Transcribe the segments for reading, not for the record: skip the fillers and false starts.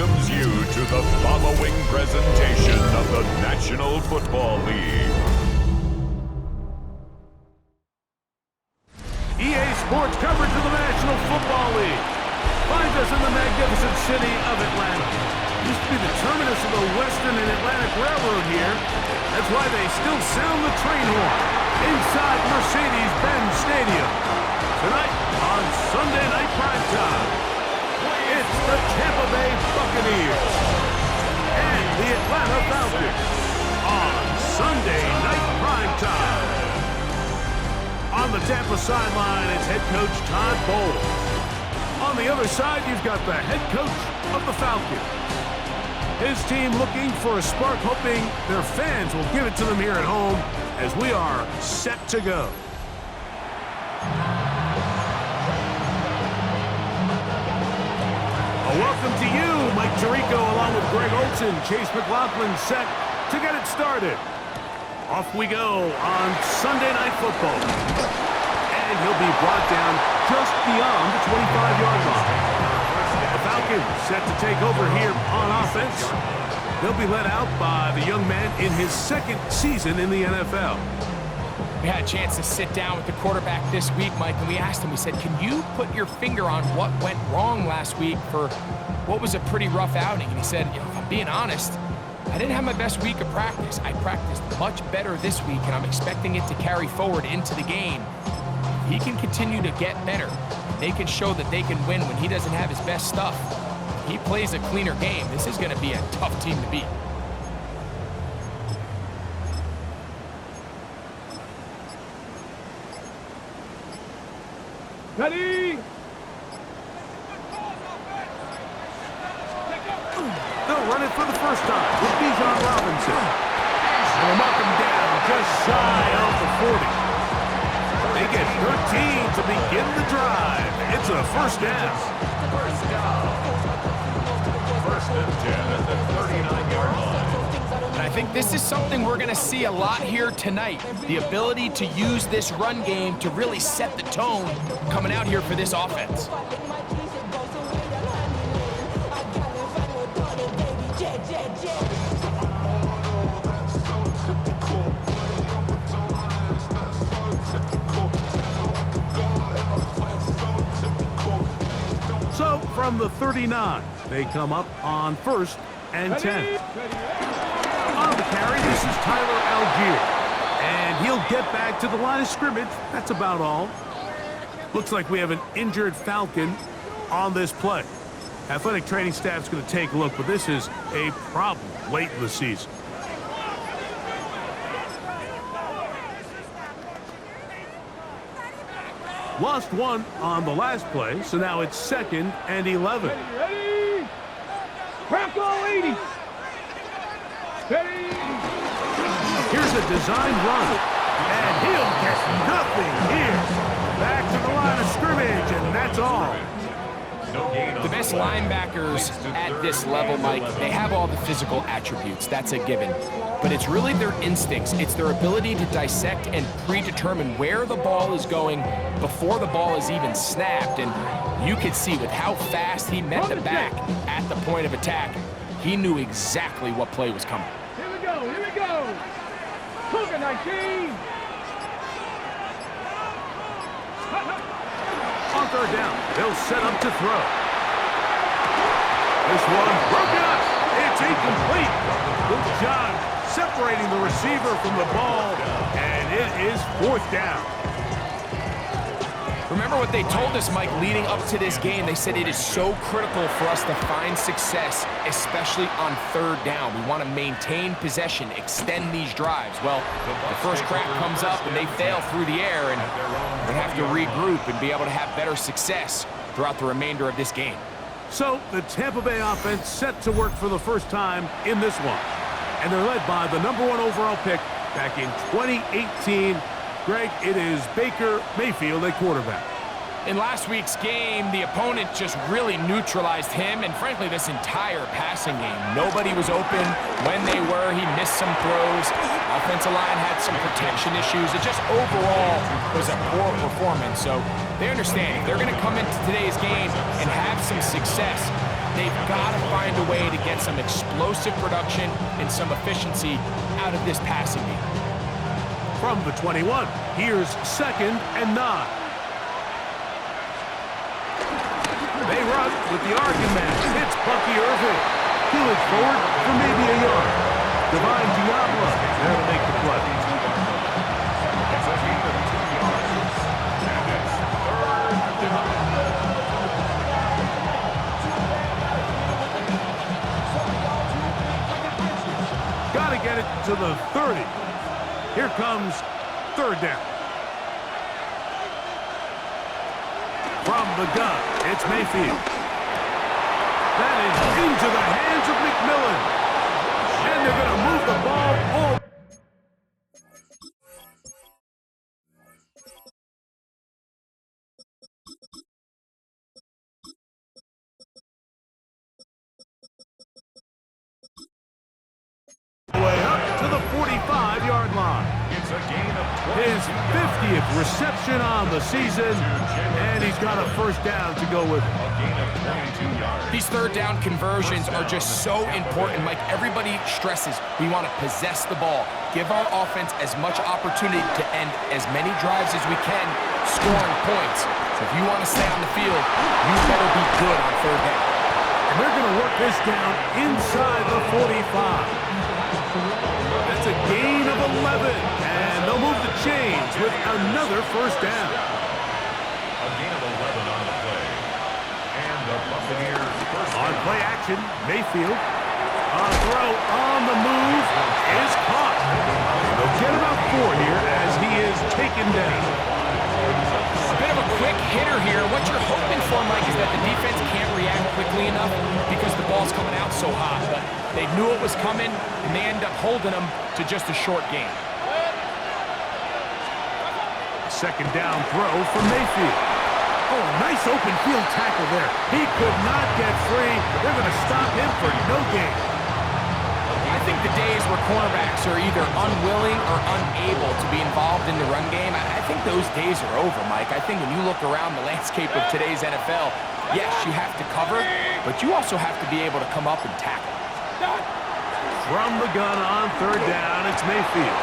welcomes you to the following presentation of the National Football League. EA Sports coverage of the National Football League finds us in the magnificent city of Atlanta. Used to be the terminus of the Western and Atlantic Railroad here. That's why they still sound the train horn inside Mercedes-Benz Stadium. Tonight on Sunday Night Prime Time, it's the Tampa Bay Buccaneers and the Atlanta Falcons on Sunday Night Prime Time. On the Tampa sideline, it's head coach Todd Bowles. On the other side, you've got the head coach of the Falcons. His team looking for a spark, hoping their fans will give it to them here at home as we are set to go. A welcome to you, Mike Tirico, along with Greg Olson, Chase McLaughlin, set to get it started. Off we go on Sunday Night Football. And he'll be brought down just beyond the 25-yard line. The Falcons set to take over here on offense. They'll be led out by the young man in his second season in the NFL. We had a chance to sit down with the quarterback this week, Mike, and we asked him, we said, can you put your finger on what went wrong last week for what was a pretty rough outing? And he said, if I'm being honest, I didn't have my best week of practice. I practiced much better this week, and I'm expecting it to carry forward into the game. He can continue to get better. They can show that they can win when he doesn't have his best stuff. He plays a cleaner game. This is going to be a tough team to beat. Ready? They'll run it for the first time with Bijan Robinson. And they'll mark him down just shy of the 40. They get 13 to begin the drive. It's a first down. First down. First and 10 at the 39-yard line. And I think this is something we're going to see a lot here tonight. The ability to use this run game to really set the tone coming out here for this offense. So from the 39, they come up on first and 10. On the carry, this is Tyler Algier. And he'll get back to the line of scrimmage. That's about all. Looks like we have an injured Falcon on this play. Athletic training staff's going to take a look, but this is a problem late in the season. Lost one on the last play, so now it's second and 11. Ready? Crack all 80. Ready? Here's a design run, and he'll get nothing here. Back to the line of scrimmage, and that's all. The best linebackers at this level, Mike, they have all the physical attributes. That's a given. But it's really their instincts. It's their ability to dissect and predetermine where the ball is going before the ball is even snapped. And you could see with how fast he met the back at the point of attack, he knew exactly what play was coming. Here we go, here we go. Cougar 19. On third down, they'll set up to throw. This one broken up. It's incomplete. Good job separating the receiver from the ball, and it is fourth down. Remember what they told us, Mike, leading up to this game. They said it is so critical for us to find success, especially on third down. We want to maintain possession, extend these drives. Well, the first crack comes up and they fail through the air, and they have to regroup and be able to have better success throughout the remainder of this game. So the Tampa Bay offense set to work for the first time in this one. And they're led by the #1 overall pick back in 2018. Greg, it is Baker Mayfield at quarterback. In last week's game, the opponent just really neutralized him and, frankly, this entire passing game. Nobody was open. When they were, he missed some throws. Offensive line had some protection issues. It just overall was a poor performance. So they understand if they're going to come into today's game and have some success, They've got to find a way to get some explosive production and some efficiency out of this passing game. From the 21, here's 2nd and 9. They run with the argument. It's Bucky Irving. He'll forward for maybe a yard. Divine Diablo there to make the play. It's a gain of 2 yards. And it's 3rd down. Got to get it to the 30. Here comes 3rd down. From the gun, it's Mayfield. That is into the hands of McMillan. And they're going to move the ball all the way up to the 45-yard line. It's a gain of 20. His 50th reception on the season, and he's got a 1st down to go with it. A gain of 22 yards. These 3rd down conversions are just so important, Mike. Everybody stresses we want to possess the ball, give our offense as much opportunity to end as many drives as we can, scoring points. So if you want to stay on the field, you better be good on 3rd down. And they're going to work this down inside the 45. That's a gain of 11, and they'll move the chains with another 1st down. A gain of 11 on the play. And the Buccaneers first On down. play action, Mayfield. A throw on the move is caught. They'll get about 4 here as he is taken down. A bit of a quick hitter here. What you're hoping for, Mike, is that the defense can't react quickly enough because the ball's coming out so hot. But they knew it was coming, and they end up holding them to just a short game. 2nd down throw from Mayfield. Oh, nice open field tackle there. He could not get free. They're going to stop him for no gain. I think the days where cornerbacks are either unwilling or unable to be involved in the run game, I think those days are over, Mike. I think when you look around the landscape of today's NFL, yes, you have to cover, but you also have to be able to come up and tackle. From the gun on 3rd down, it's Mayfield.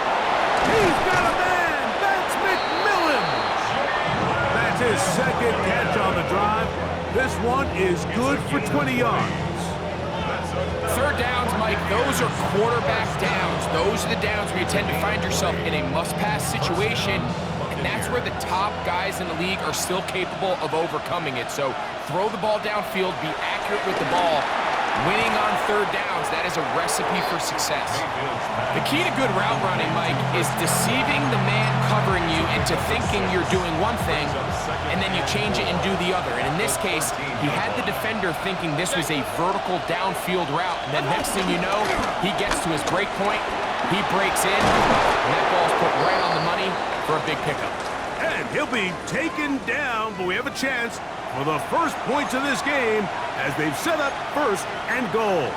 He's got a man! That's McMillan! That's his 2nd catch on the drive. This one is good for 20 yards. 3rd downs, Mike, those are quarterback downs. Those are the downs where you tend to find yourself in a must-pass situation, and that's where the top guys in the league are still capable of overcoming it. So throw the ball downfield, be accurate with the ball. Winning on 3rd downs, that is a recipe for success. The key to good route running, Mike, is deceiving the man covering you into thinking you're doing one thing, and then you change it and do the other. And in this case, he had the defender thinking this was a vertical downfield route, and then next thing you know, he gets to his break point, he breaks in, and that ball's put right on the money for a big pickup. And he'll be taken down, but we have a chance for the first points of this game as they've set up 1st and goal.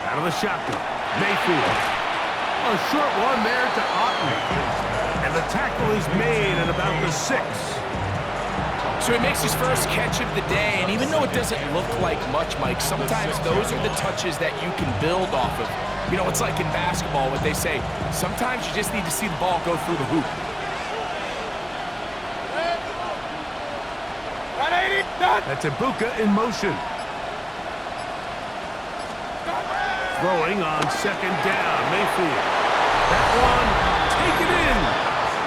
Out of the shotgun, Mayfield. A short one there to Otten. And the tackle is made at about the 6. So he makes his first catch of the day, and even though it doesn't look like much, Mike, sometimes those are the touches that you can build off of. You know, it's like in basketball, what they say, sometimes you just need to see the ball go through the hoop. That's Ibuka in motion. Throwing on 2nd down, Mayfield. That one taken in.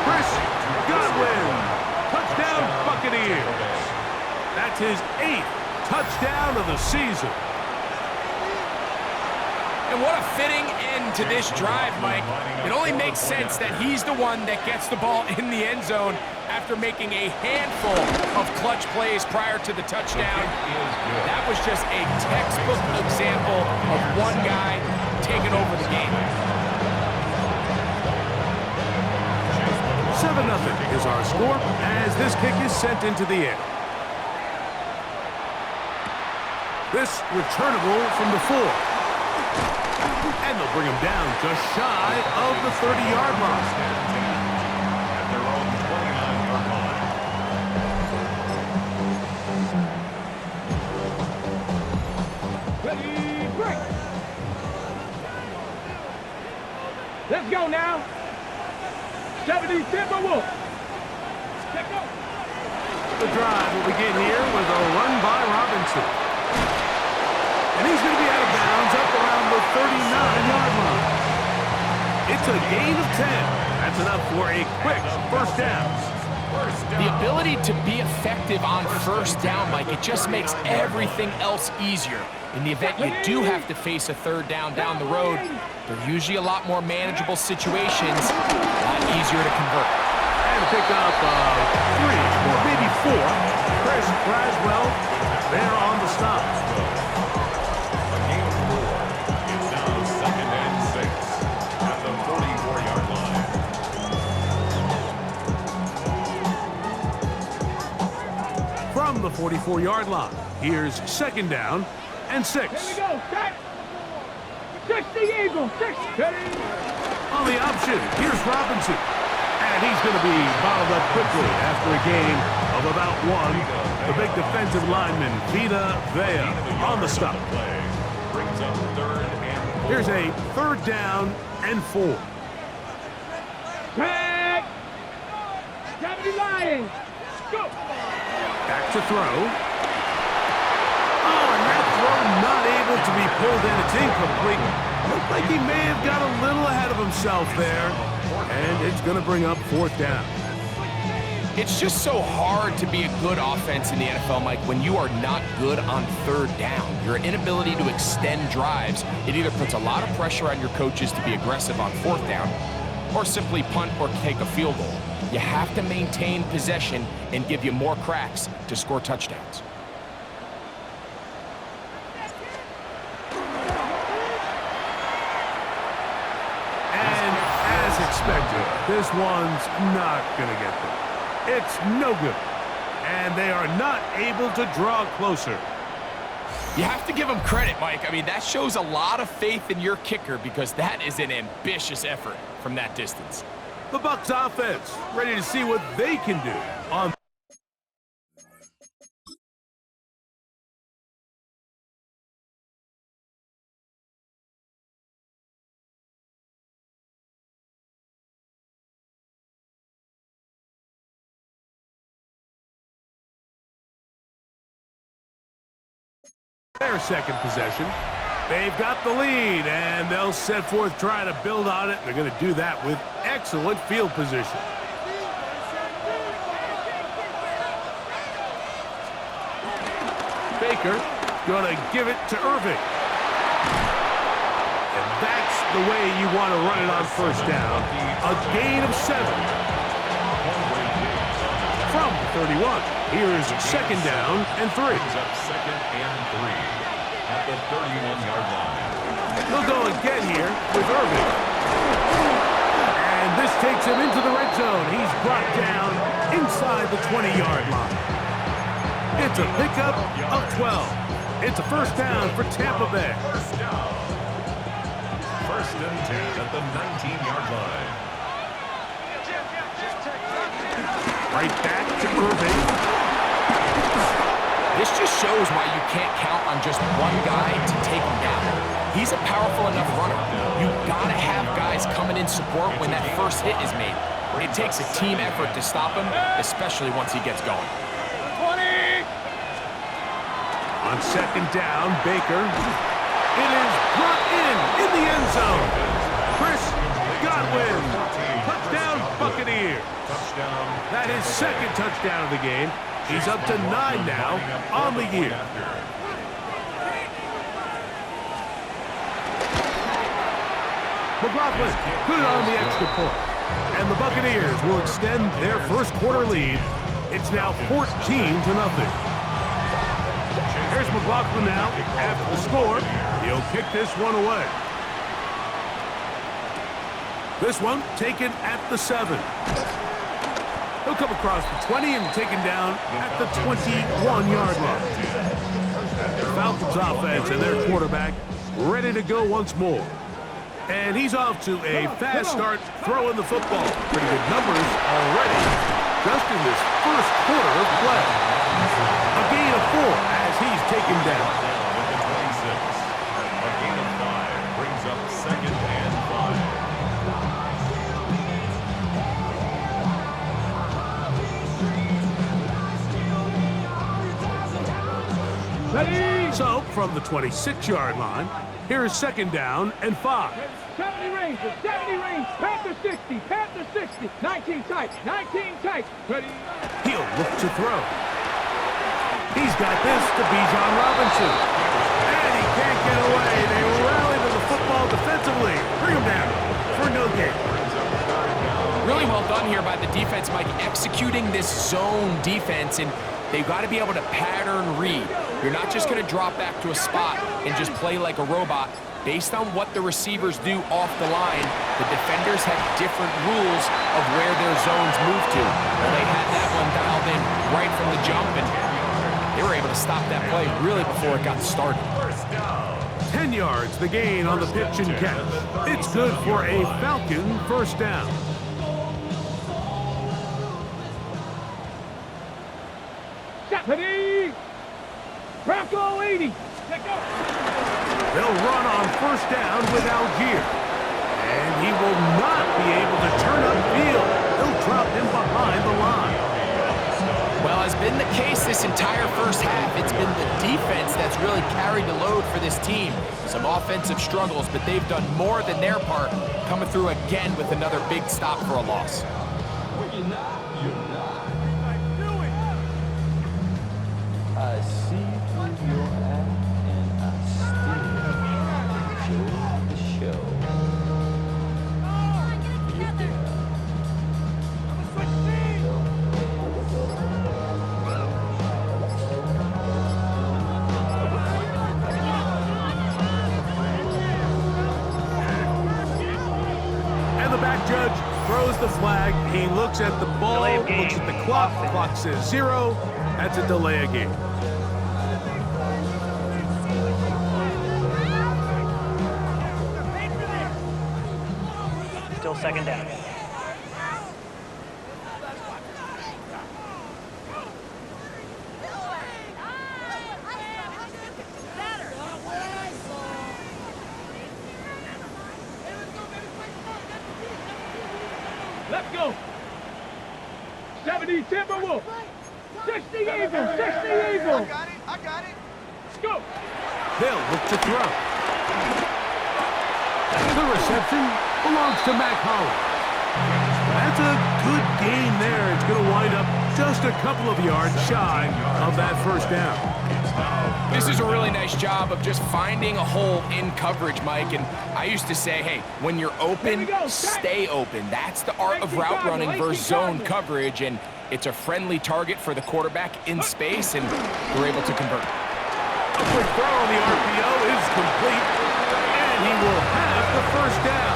Chris Godwin. Touchdown, Buccaneers. That's his 8th touchdown of the season. And what a fitting end to this drive, Mike. It only makes sense that he's the one that gets the ball in the end zone after making a handful of clutch plays prior to the touchdown. That was just a textbook example of one guy taking over the game. 7-0 is our score as this kick is sent into the air. This returnable from the 4. And they'll bring him down just shy of the 30-yard line. At their own 29-yard line. Ready, break. Let's go now. 70 Timberwolves. Check go. The drive will begin here with a run by Robinson. And he's going to be out of bounds up around the 39-yard line. It's a gain of 10. That's enough for a quick first down. The ability to be effective on first down, Mike, it just makes everything else easier. In the event you do have to face a third down the road, they're usually a lot more manageable situations, a lot easier to convert. And pick up 3 or maybe 4. Chris Braswell there on the stop. A gain of 4. It's now 2nd and 6 at the 44-yard line. From the 44-yard line, here's 2nd down and 6. Here we go. Set. 60 Eagles. 60. Ready. On the option, here's Robinson. And he's going to be bottled up quickly after a gain of about 1. The big defensive lineman, Vita Vea, on the stop. Brings up 3rd and 4. Here's a 3rd down and 4. Back. 70 Lions. Go. Back to throw. Oh, and that throw not able to be pulled in. It's incomplete. Looked like he may have got a little ahead of himself there. And it's going to bring up 4th down. It's just so hard to be a good offense in the NFL, Mike, when you are not good on 3rd down. Your inability to extend drives, it either puts a lot of pressure on your coaches to be aggressive on 4th down or simply punt or take a field goal. You have to maintain possession and give you more cracks to score touchdowns. Expected. This one's not going to get them. It's no good. And they are not able to draw closer. You have to give them credit, Mike. I mean, that shows a lot of faith in your kicker because that is an ambitious effort from that distance. The Bucs offense ready to see what they can do on their second possession. They've got the lead, and they'll set forth trying to build on it. They're going to do that with excellent field position. Baker going to give it to Irving. And that's the way you want to run it on first down. A gain of 7. From the 31, here's 2nd down and 3. Brings up 2nd and 3 at the 31-yard line. They'll go again here with Irving. And this takes him into the red zone. He's brought down inside the 20-yard line. It's a pickup of 12. It's a first down for Tampa Bay. First down. 1st and 10 at the 19-yard line. Right back to Irving. This just shows why you can't count on just one guy to take him down. He's a powerful enough runner. You've got to have guys coming in support when that first hit is made. It takes a team effort to stop him, especially once he gets going. 20. On 2nd down, Baker. It is brought in the end zone. Chris Godwin. Touchdown, Buccaneers. Touchdown. That is 2nd touchdown of the game. He's up to 9 now on the year. McLaughlin put it on the extra point. And the Buccaneers will extend their first quarter lead. It's now 14-0. Here's McLaughlin now after the score. He'll kick this one away. This one taken at the 7. He'll come across the 20 and taken down at the 21-yard line. The Falcons offense and their quarterback ready to go once more. And he's off to a fast start throwing the football. Pretty good numbers already just in this first quarter of play. A gain of 4 as he's taken down. At the 26. A gain of 5 brings up 2nd and 5. Ready? So, from the 26-yard line, here is 2nd down and 5. 70 range, 70 range, Panther 60, Panther 60, 19 tight, 19 tight. Ready? He'll look to throw. He's got this to Bijan Robinson. And he can't get away. They rally to the football defensively. Bring him down for no gain. Really well done here by the defense, Mike, executing this zone defense, and they've got to be able to pattern read. You're not just going to drop back to a spot and just play like a robot. Based on what the receivers do off the line, the defenders have different rules of where their zones move to. Well, they had that one dialed in right from the jump, and they were able to stop that play really before it got started. 10 yards, the gain on the pitch and catch. It's good for a Falcon first down. Ready? Bronco 80. Let go. They'll run on first down with Algier. And he will not be able to turn upfield. They'll drop him behind the line. Well, has been the case this entire first half. It's been the defense that's really carried the load for this team. Some offensive struggles, but they've done more than their part, coming through again with another big stop for a loss. I see through your act and I still enjoy the show. And the back judge throws the flag. He looks at the ball, looks at the clock. Clock says 0. That's a delay of game. Still 2nd down. Let's go. 70 Timberwolf. 60 Eagle, 60 Eagle. I got it. Let's go. They'll look to throw. The reception belongs to Mac Hollins. That's a good game there. It's going to wind up just a couple of yards shy of that first down. This is a really nice job of just finding a hole in coverage, Mike. And I used to say, hey, when you're open, stay open. That's the art of route running versus zone coverage. And it's a friendly target for the quarterback in space, and we're able to convert. A quick throw on the RPO is complete, and he will have the first down.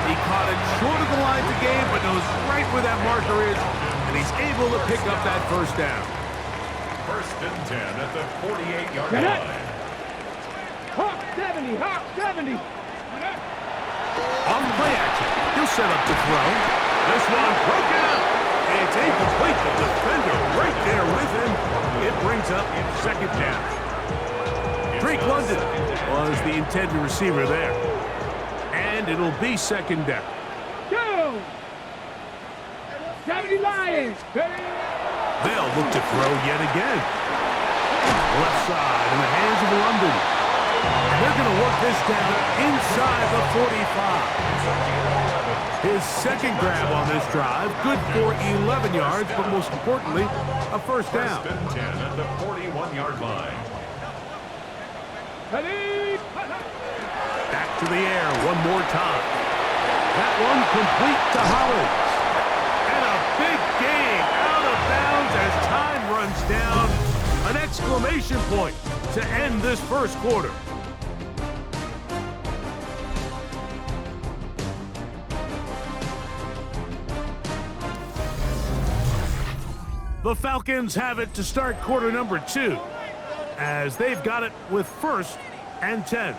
He caught it short of the line to gain, but knows right where that marker is, and he's able to pick up that first down. 1st and 10 at the 48-yard line. Hawk 70, Hawk 70. On play action, he'll set up to throw. This one broken up. It's incomplete. The defender right there with him. It brings up 2nd down. Drake London was the intended receiver there. And it'll be 2nd down. Go. 70 Lions. Ready? They'll look to throw yet again. Left side in the hands of London. And they're going to work this down inside the 45. His 2nd grab on this drive, good for 11 yards, but most importantly, a first down. 1st and 10 at the 41-yard line. Ready? Back to the air one more time. That one complete to Hollins. And a big gain out of bounds as time runs down. An exclamation point to end this first quarter. The Falcons have it to start quarter number 2, as they've got it with 1st and 10.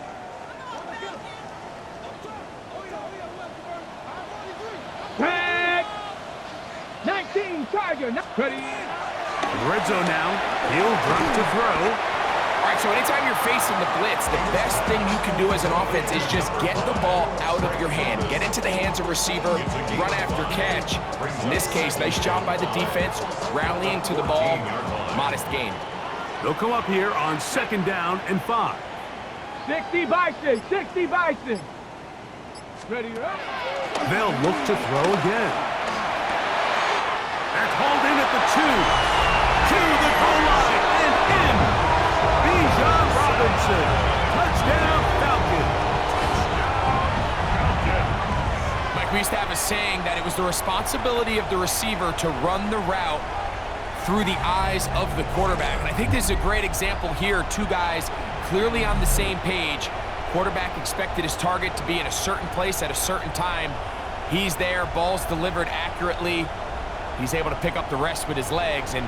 Tiger. Ready. Red zone now. He'll drop to throw. All right, so anytime you're facing the blitz, the best thing you can do as an offense is just get the ball out of your hand. Get into the hands of receiver, run after catch. In this case, nice job by the defense, rallying to the ball. Modest gain. They'll come up here on 2nd down and 5. 60 Bison. 60 Bison. Ready, right? They'll look to throw again. That's hauled in at the 2. To the goal line and in. Bijan Robinson. Touchdown, Falcons. Mike, we used to have a saying that it was the responsibility of the receiver to run the route through the eyes of the quarterback. And I think this is a great example here. Two guys clearly on the same page. Quarterback expected his target to be in a certain place at a certain time. He's there, ball's delivered accurately. He's able to pick up the rest with his legs, and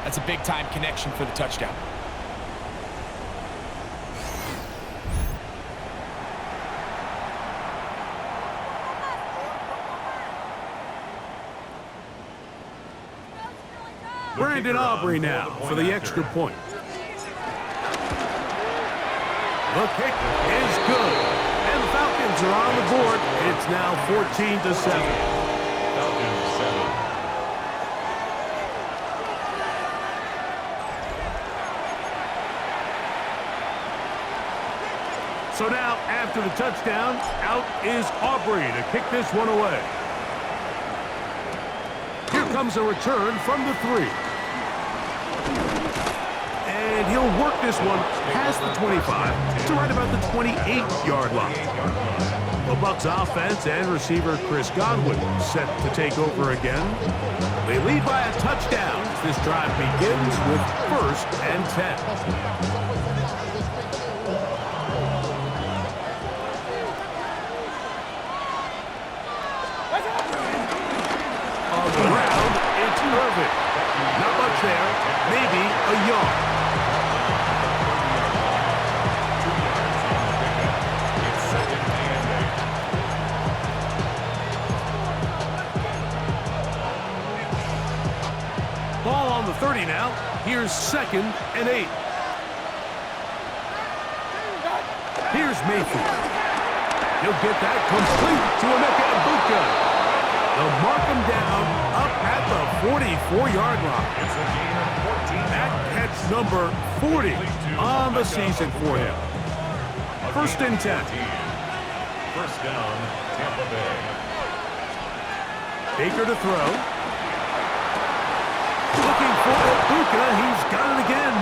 that's a big-time connection for the touchdown. Brandon Aubrey now for the extra point. The kick is good. And the Falcons are on the board. It's now 14-7. Falcons 7. So now, after the touchdown, out is Aubrey to kick this one away. Here comes a return from the 3. And he'll work this one past the 25 to right about the 28-yard line. The Bucs offense and receiver Chris Godwin set to take over again. They lead by a touchdown as this drive begins with 1st and 10. On the ground, it's Irvin. Not much there, maybe a yard. Ball on the 30 now. Here's 2nd and 8. Here's Mayfield. He'll get that complete to Emeka Egbuka. They'll mark him down up at the 44-yard line. It's a gain of 14 That yards. catch number 40 on the season for him. 1st and 10. First down, Tampa Bay. Baker to throw. Looking for Egbuka. He's got it again.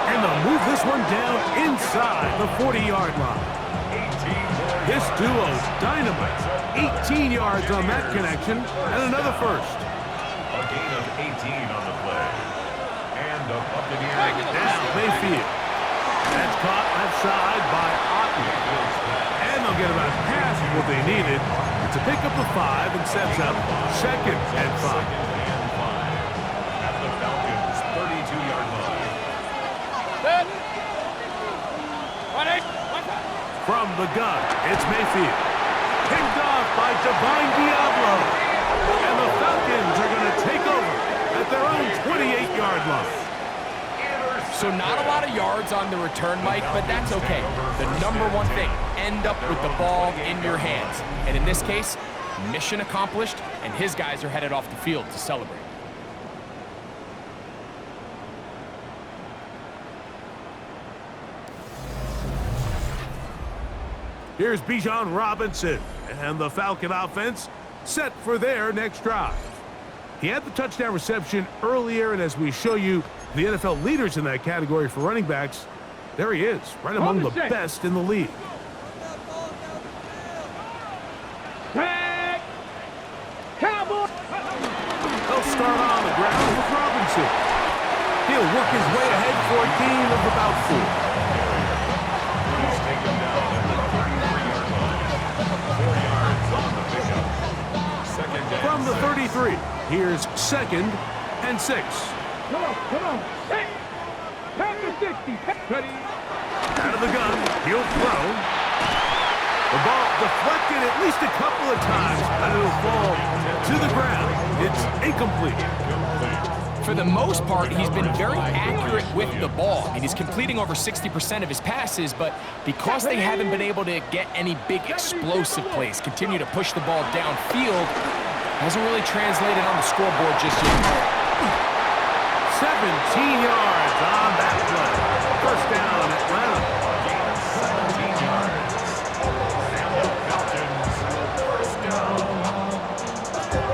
And they'll move this one down inside the 40-yard line. 18 more This yards. duo's dynamite. 18 yards on that connection and another first. A gain of 18 on the play. And the Buccaneers. Now Mayfield. That's caught left side by Otten. And they'll get about half of what they needed to pick up the 5 and sets up 2nd and 5. Second and 5. At the Falcons' 32-yard line. From the gun, it's Mayfield. Picked off by Divine Diablo. And the Falcons are going to take over at their own 28-yard line. So not a lot of yards on the return, Mike, but that's okay. The number one thing, end up with the ball in your hands. And in this case, mission accomplished, and his guys are headed off the field to celebrate. Here's Bijan Robinson, and the Falcon offense set for their next drive. He had the touchdown reception earlier, and as we show you the NFL leaders in that category for running backs, there he is, right among the best in the league. Tag. Cowboy. They'll start on the ground with Robinson. He'll work his way ahead for a gain of about 4. He's taken down at the 33-yard line. 4 yards on the pickup. Second and From the 6. 33, here's 2nd and 6. Come on. Hey. Pass the 60. Ready. Out of the gun, he'll throw. The ball deflected at least a couple of times, but it'll fall to the ground. It's incomplete. For the most part, he's been very accurate with the ball. I mean, he's completing over 60% of his passes, but because they haven't been able to get any big explosive plays, continue to push the ball downfield, hasn't really translated on the scoreboard just yet. 17 yards on that play. First down, Atlanta. 17 yards. And the Falcons,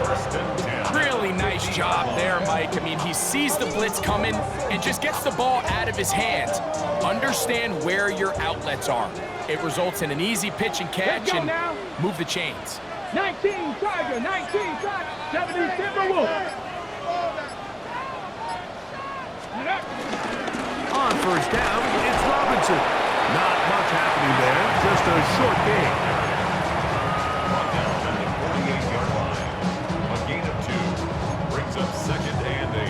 first and 10. Really nice job there, Mike. I mean, he sees the blitz coming and just gets the ball out of his hands. Understand where your outlets are. It results in an easy pitch and catch and move the chains. 19 Tiger, 19 Tiger, 70 Timberwolves. On first down, it's Robinson. Not much happening there, just a short gain. Brought down at the 48-yard line. A gain of 2 brings up second and 8.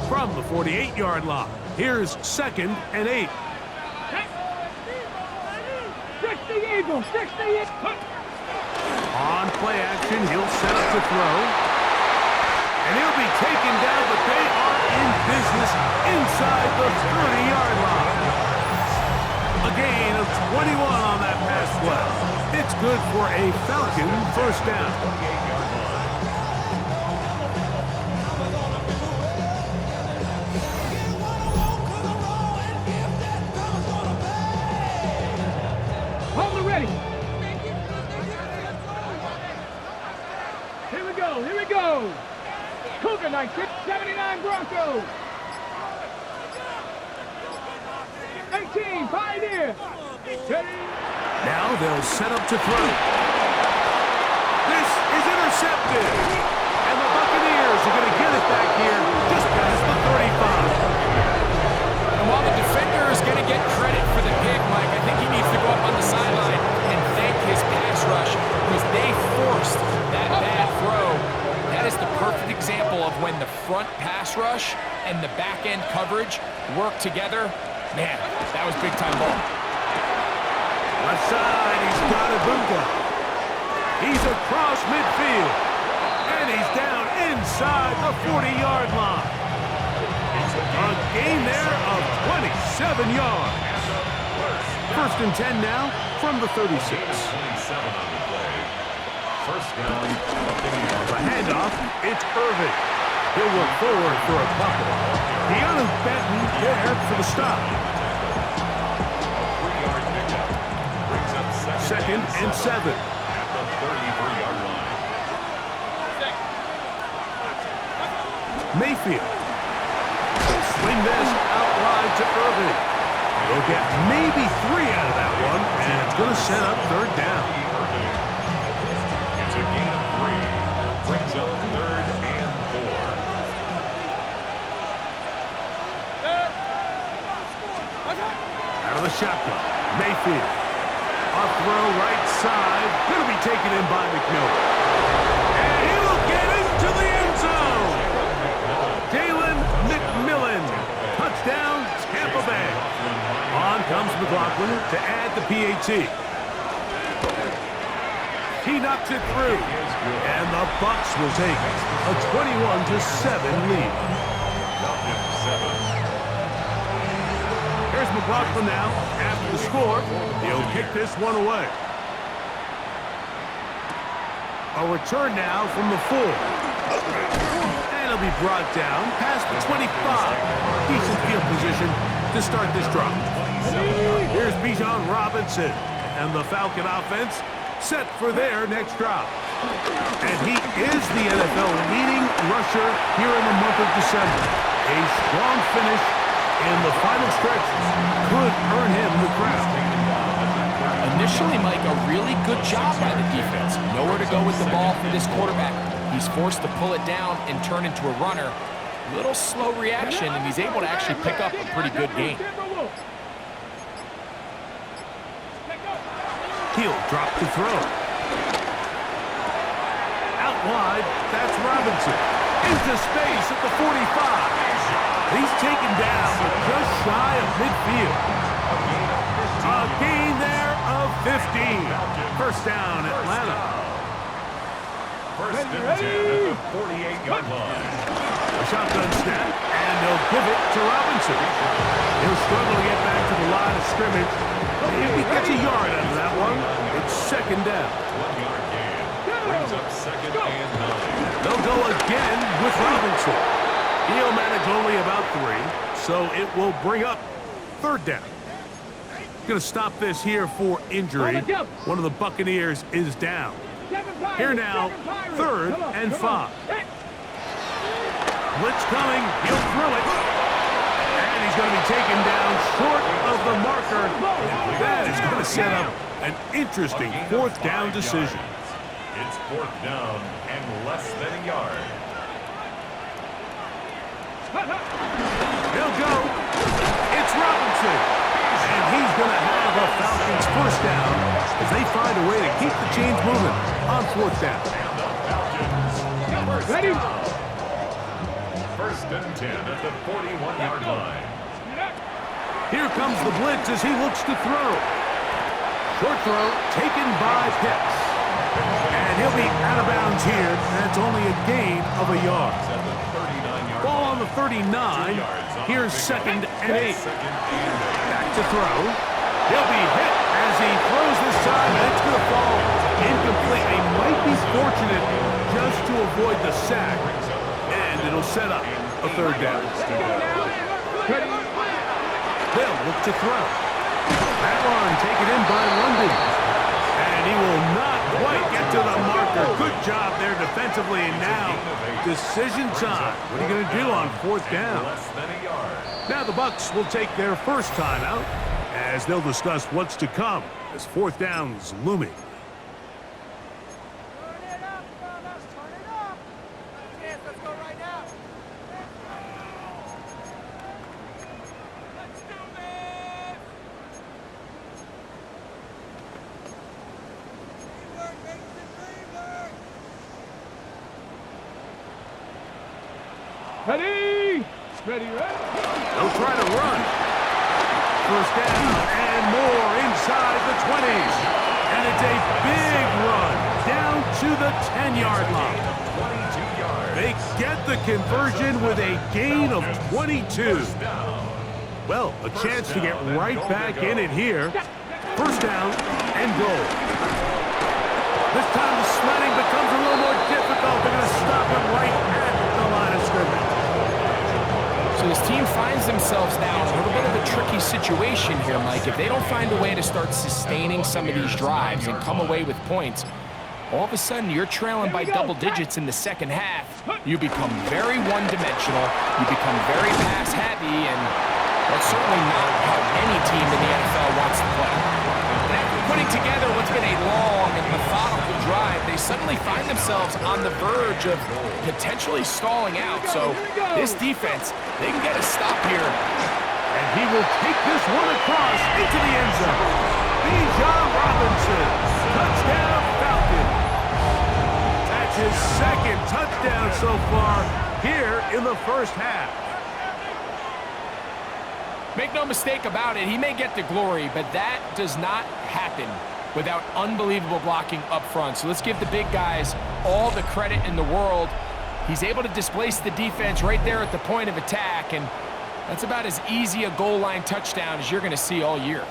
From the 48-yard line, here's second and 8. 60 Eagles, 60 Eagles. On play action, he'll set up to throw. And he'll be taken down, but they are in business inside the 30-yard line. A gain of 21 on that pass play. It's good for a Falcon first down. 28-yard line. Hold it ready. Here we go. Cougar 19, 79 Broncos. 18 Pioneer. Now they'll set up to throw. This is intercepted. And the Buccaneers are going to get it back here just past the 35. And while the defender is going to get credit for the pick, Mike, I think he needs to go up on the sideline and thank his pass rush because they forced that bad throw. That is the perfect example of when the front pass rush and the back end coverage work together. Man, that was big time ball. Left side, he's got Ibunga. He's across midfield. And he's down inside the 40-yard line. A gain there of 27 yards. First and 10 now from the 36. 27 on the play. First down, Buccaneers. The handoff, it's Irving. He'll work forward for a couple. Deanna Benton there for the stop. 3-yard pickup. Brings up Second and 7. At the 33-yard line. Mayfield. He'll swing this out wide to Irving. He'll get maybe 3 out of that one, and it's going to set up third down. It's a gain of 3. Brings up third and 4. Out of the shotgun, Mayfield. A throw right side, going to be taken in by McMillan. And he'll get into the end zone. Jalen McMillan. Touchdown, Tampa Bay. On comes McLaughlin to add the PAT. He knocks it through. And the Bucs will take a 21-7 lead. Falcons 7. Here's McLaughlin now. After the score, he'll kick this one away. A return now from the 4. And it'll be brought down past the 25. Decent field position to start this drive. Here's Bijan Robinson. And the Falcon offense set for their next drive. And he is the NFL leading rusher here in the month of December. A strong finish in the final stretch could earn him the crown. Initially, Mike, a really good job by the defense. Nowhere to go with the ball for this quarterback. He's forced to pull it down and turn into a runner. Little slow reaction, and he's able to actually pick up a pretty good gain. He'll drop to throw. Out wide, that's Robinson. Into space at the 45. He's taken down, but just shy of midfield. A gain there of 15. First down, Atlanta. First and 10 at the 48-yard line. A shotgun snap, and they'll give it to Robinson. He'll struggle to get back to the line of scrimmage. If he gets a yard out of that one, it's second down. 1 yard gain. Brings up second and 9. They'll go again with Robinson. He'll manage only about 3, so it will bring up third down. Going to stop this here for injury. One of the Buccaneers is down. Here now, third and 5. Blitz coming. He'll throw it. And he's going to be taken down short of the marker. That is going to set up an interesting fourth down decision. It's fourth down and less than a yard. He'll go. It's Robinson. And he's going to have a Falcons first down as they find a way to keep the chains moving on fourth down. And the Falcons first Ready? down. First and 10 at the 41-yard line. Here comes the blitz as he looks to throw. Short throw taken by Pitts. And he'll be out of bounds here. That's only a gain of a yard. At the 39-yard Ball line. on the 39. Here's second and 8. Second and 8. Back to throw. He'll be hit as he throws this time, and it's going to fall incomplete. He might be fortunate just to avoid the sack, and it'll set up a third down. They'll look to throw. That one taken in by London, and he will not quite get to the marker. Good job there defensively, and now decision time. What are you going to do on fourth down? Less than a yard. Now the Bucs will take their first timeout as they'll discuss what's to come as fourth down's looming. Ready? Ready, ready. They'll try to run. First down and more inside the 20s. And it's a big run down to the 10-yard line. 22 yards. They get the conversion with a gain of 22. Well, a chance to get right back in it here. First down and goal. This time the sledding becomes a little more difficult. They're going to stop him right at the line of scrimmage. So this team finds themselves now in a little bit of a tricky situation here, Mike. If they don't find a way to start sustaining some of these drives and come away with points, all of a sudden you're trailing by double digits in the second half. You become very one-dimensional. You become very pass-heavy, and that's certainly not how any team in the NFL wants to play. And after putting together what's been a long and methodical drive, they suddenly find themselves on the verge of potentially stalling out. So this defense, they can get a stop here. And he will take this one across into the end zone. Bijan Robinson, touchdown Falcons. That's his second touchdown so far here in the first half. Make no mistake about it, he may get the glory, but that does not happen without unbelievable blocking up front. So let's give the big guys all the credit in the world. He's able to displace the defense right there at the point of attack, and that's about as easy a goal line touchdown as you're going to see all year.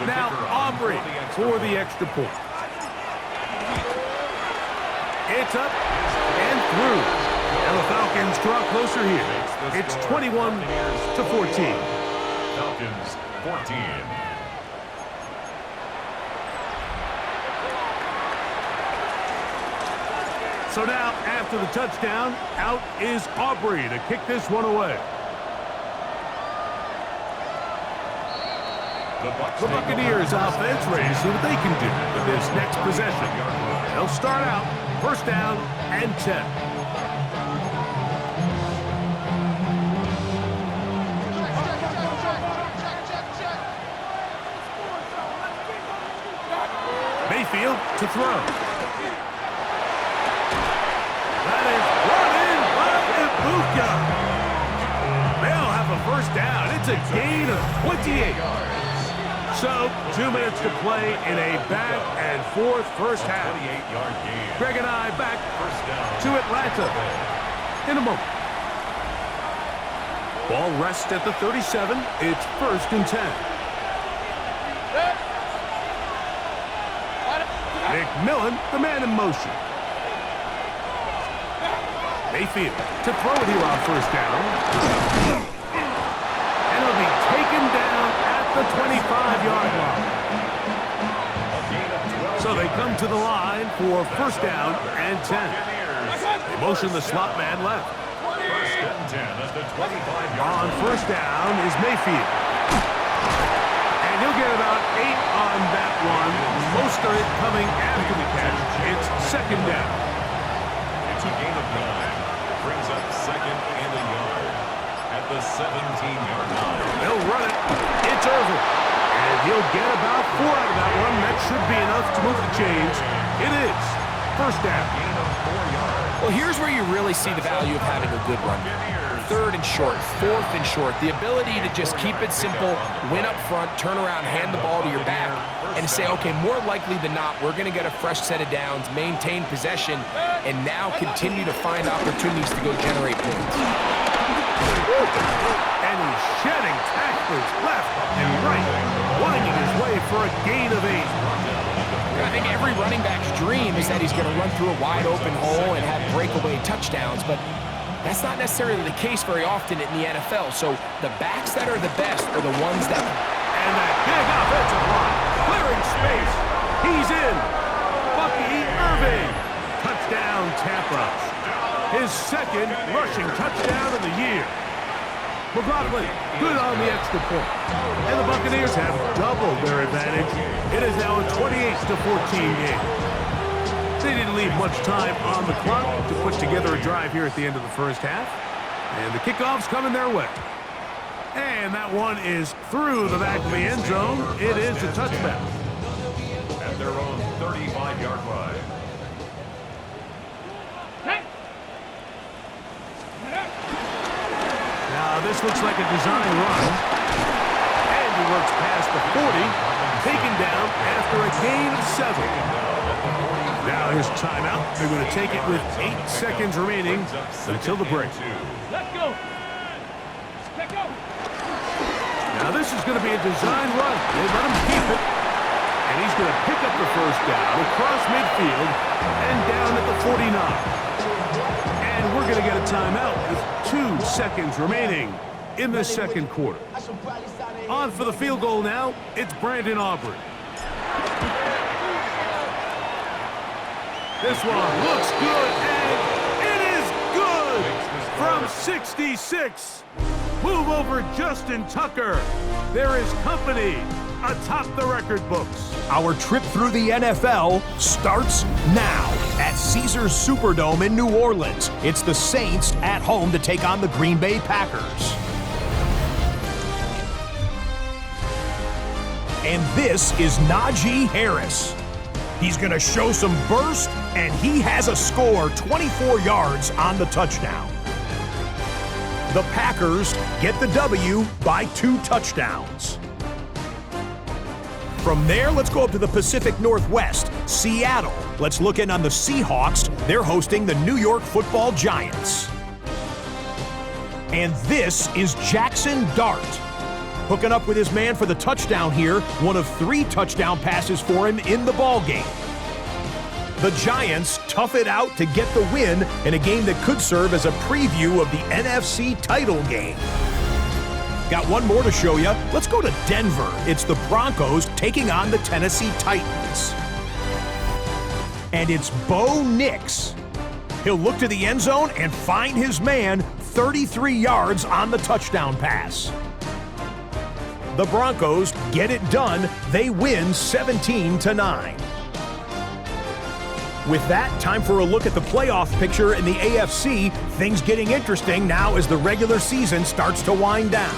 Now Aubrey for the extra point. It's up and through. And the Falcons draw closer here. It's 21-14. Falcons 14. So now, after the touchdown, out is Aubrey to kick this one away. The Buccaneers offense ready to see what they can do with this next possession. They'll start out first down and 10. Mayfield to throw. That is brought in by Ibuka. They'll have a first down. It's a gain of 28. So, 2 minutes to play in a back-and-forth first half. 28-yard gain. Greg and I back First down. to Atlanta in a moment. Ball rests at the 37. It's 1st and 10. McMillan, the man in motion. Mayfield to throw it here on first down. And it'll be taken down at the 25-yard line. So they come to the line for first down and 10. They motion the slot man left. First and 10 at the 25-yard On line. first down is Mayfield. And he'll get about 8 on that one. Most of it coming after the catch. It's second down. It's a gain of 9. Brings up second and a yard at the 17-yard line. They'll run it. It's Irvin. And he'll get about 4 out of that one. That should be enough to move the chains. It is. First down. Gain of 4 yards. Well, here's where you really see the value of having a good run. 3rd and short, 4th and short. The ability to just keep it simple, win up front, turn around, hand the ball to your back, and say, okay, more likely than not, we're going to get a fresh set of downs, maintain possession, and now continue to find opportunities to go generate points. And he's shedding tacklers left and right, winding his way for a gain of 8. I think every running back's dream is that he's going to run through a wide open hole and have breakaway touchdowns, but that's not necessarily the case very often in the NFL. So the backs that are the best are the ones that... And that big offensive line, clearing space. He's in. Bucky Irving. Touchdown, Tampa. His second rushing touchdown of the year. McLaughlin, good on the extra point. And the Buccaneers have doubled their advantage. It is now a 28-14 game. They didn't leave much time on the clock to put together a drive here at the end of the first half. And the kickoff's coming their way. And that one is through the back of the end zone. It is a touchback. At their own 35-yard line. Now this looks like a design run. And he works past the 40, taken down after a gain of 7. Now here's timeout. They're going to take it with 8 seconds remaining until the break. Let's go. Let's go. Now this is going to be a design run. They let him keep it. And he's going to pick up the first down across midfield and down at the 49. And we're going to get a timeout with 2 seconds remaining in the second quarter. On for the field goal now, it's Brandon Aubrey. This one looks good, and it is good from 66. Move over Justin Tucker. There is company atop the record books. Our trip through the NFL starts now at Caesars Superdome in New Orleans. It's the Saints at home to take on the Green Bay Packers. And this is Najee Harris. He's going to show some burst, and he has a score, 24 yards on the touchdown. The Packers get the W by 2 touchdowns. From there, let's go up to the Pacific Northwest, Seattle. Let's look in on the Seahawks. They're hosting the New York Football Giants. And this is Jackson Dart. Hooking up with his man for the touchdown here, one of 3 touchdown passes for him in the ballgame. The Giants tough it out to get the win in a game that could serve as a preview of the NFC title game. Got one more to show you. Let's go to Denver. It's the Broncos taking on the Tennessee Titans. And it's Bo Nix. He'll look to the end zone and find his man 33 yards on the touchdown pass. The Broncos get it done. They win 17-9. With that, time for a look at the playoff picture in the AFC. Things getting interesting now as the regular season starts to wind down.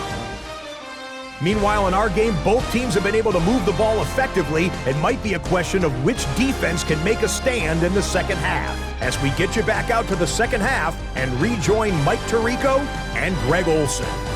Meanwhile, in our game, both teams have been able to move the ball effectively. It might be a question of which defense can make a stand in the second half. As we get you back out to the second half and rejoin Mike Tirico and Greg Olson.